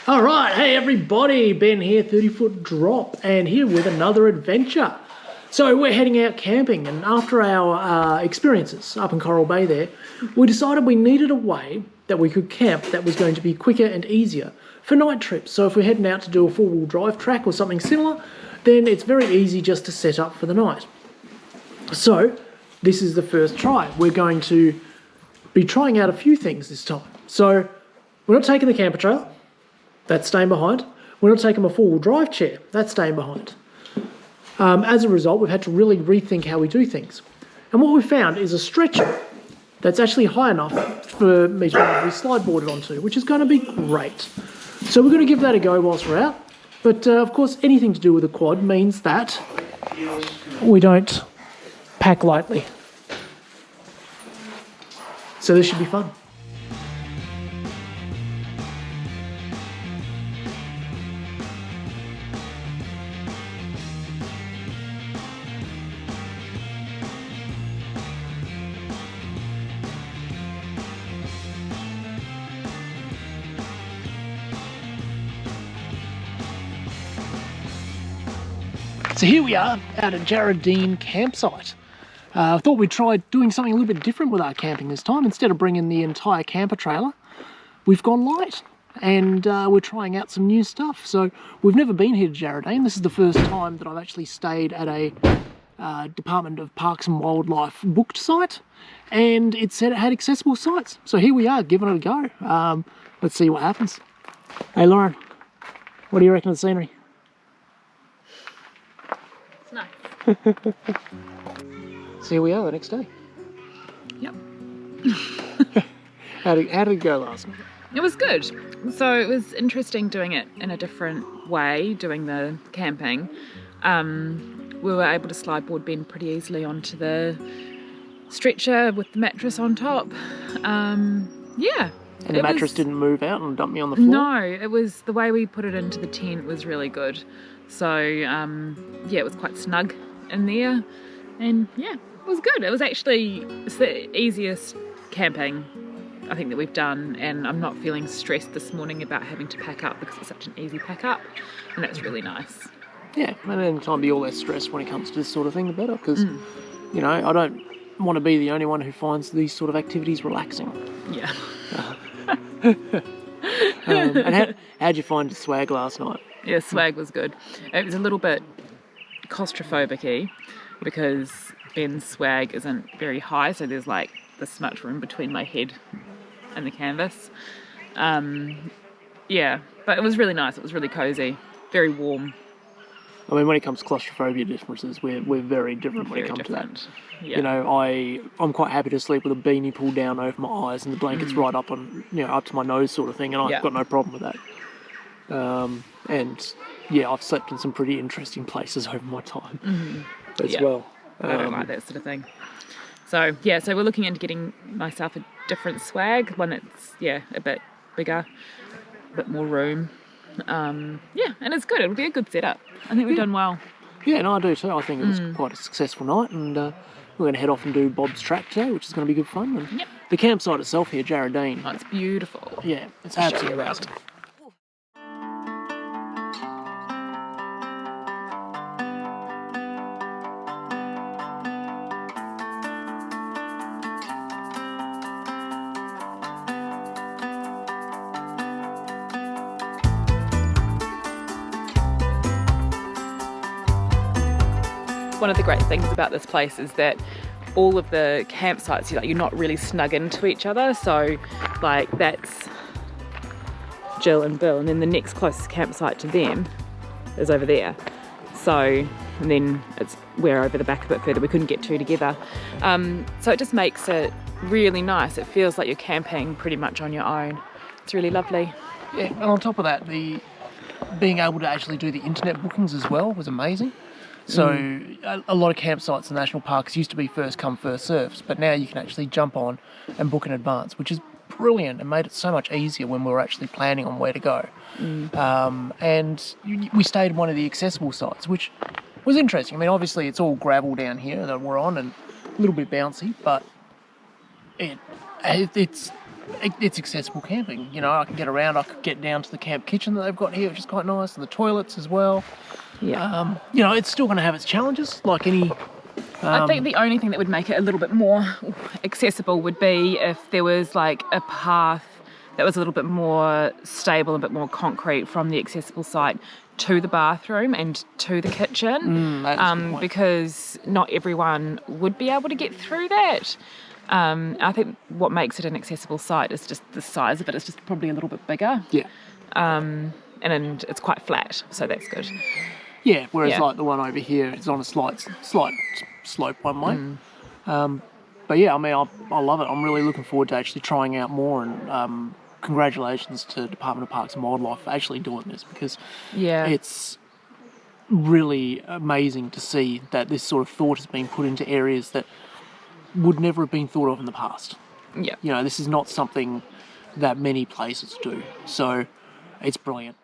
All right, hey everybody, Ben here, 30-foot drop, and here with another adventure. So we're heading out camping, and after our experiences up in Coral Bay there, we decided we needed a way that we could camp that was going to be quicker and easier for night trips. So if we're heading out to do a four-wheel drive track or something similar, then it's very easy just to set up for the night. So this is the first try. We're going to be trying out a few things this time. So we're not taking the camper trailer. That's staying behind. We're not taking a four-wheel drive chair. That's staying behind. As a result, we've had to really rethink how we do things. And what we found is a stretcher that's actually high enough for me to be slide boarded onto, which is going to be great. So we're going to give that a go whilst we're out. But of course, anything to do with a quad means that we don't pack lightly. So this should be fun. So here we are out at Jarrahdene campsite. I thought we'd try doing something a little bit different with our camping this time. Instead of bringing the entire camper trailer, we've gone light and we're trying out some new stuff. So we've never been here to Jarrahdene. This is the first time that I've actually stayed at a Department of Parks and Wildlife booked site, and it said it had accessible sites. So here we are, giving it a go. Let's see what happens. Hey Lauren, what do you reckon of the scenery? Nice. So here we are the next day. Yep. How did it go last night? It was good. So it was interesting doing it in a different way, doing the camping. We were able to slide board Ben pretty easily onto the stretcher with the mattress on top. Yeah. And the mattress didn't move out and dump me on the floor? No, it was the way we put it into the tent was really good. So, yeah, it was quite snug in there. And, yeah, it was good. It was actually the easiest camping, I think, that we've done. And I'm not feeling stressed this morning about having to pack up because it's such an easy pack up. And that's really nice. Yeah, and any time to be all less stressed when it comes to this sort of thing, the better. Because, you know, I don't want to be the only one who finds these sort of activities relaxing. Yeah. And how'd you find the swag last night? Yeah, swag was good. It was a little bit claustrophobic-y because Ben's swag isn't very high, so there's like this much room between my head and the canvas. Yeah, but it was really nice. It was really cozy, very warm. I mean, when it comes to claustrophobia differences, we're very different when it comes to that. Yeah. You know, I'm quite happy to sleep with a beanie pulled down over my eyes and the blanket's right up on, you know, up to my nose sort of thing, and I've got no problem with that. And yeah, I've slept in some pretty interesting places over my time as well. I don't like that sort of thing. So yeah, so we're looking into getting myself a different swag, one that's a bit bigger, a bit more room. Yeah, and it's good. It'll be a good setup. I think we've done well. Yeah, and I do too. I think it was quite a successful night, and we're going to head off and do Bob's track today, which is going to be good fun. And the campsite itself here, Jarrahdene. Oh, it's beautiful. Yeah, it's absolutely amazing. One of the great things about this place is that all of the campsites, you're not really snug into each other. So like that's Jill and Bill, and then the next closest campsite to them is over there. So, and then we're over the back a bit further. We couldn't get two together. So it just makes it really nice. It feels like you're camping pretty much on your own. It's really lovely. Yeah, and on top of that, the being able to actually do the internet bookings as well was amazing. So a lot of campsites in national parks used to be first come, first served, but now you can actually jump on and book in advance, which is brilliant and made it so much easier when we were actually planning on where to go. And we stayed in one of the accessible sites, which was interesting. I mean, obviously it's all gravel down here that we're on and a little bit bouncy, but it's it's accessible camping. You know, I can get around. I could get down to the camp kitchen that they've got here, which is quite nice, and the toilets as well. Yeah. You know, it's still going to have its challenges, like any. I think the only thing that would make it a little bit more accessible would be if there was like a path that was a little bit more stable, a bit more concrete from the accessible site to the bathroom and to the kitchen, That's a good point. because not everyone would be able to get through that. I think what makes it an accessible site is just the size of it. It's just probably a little bit bigger. Yeah. And it's quite flat, so that's good. Yeah, whereas Yeah. like the one over here, it's on a slight slope one way. But yeah, I mean, I love it. I'm really looking forward to actually trying out more, and congratulations to Department of Parks and Wildlife for actually doing this, because Yeah. it's really amazing to see that this sort of thought has been put into areas that would never have been thought of in the past. Yeah. You know, this is not something that many places do, so it's brilliant.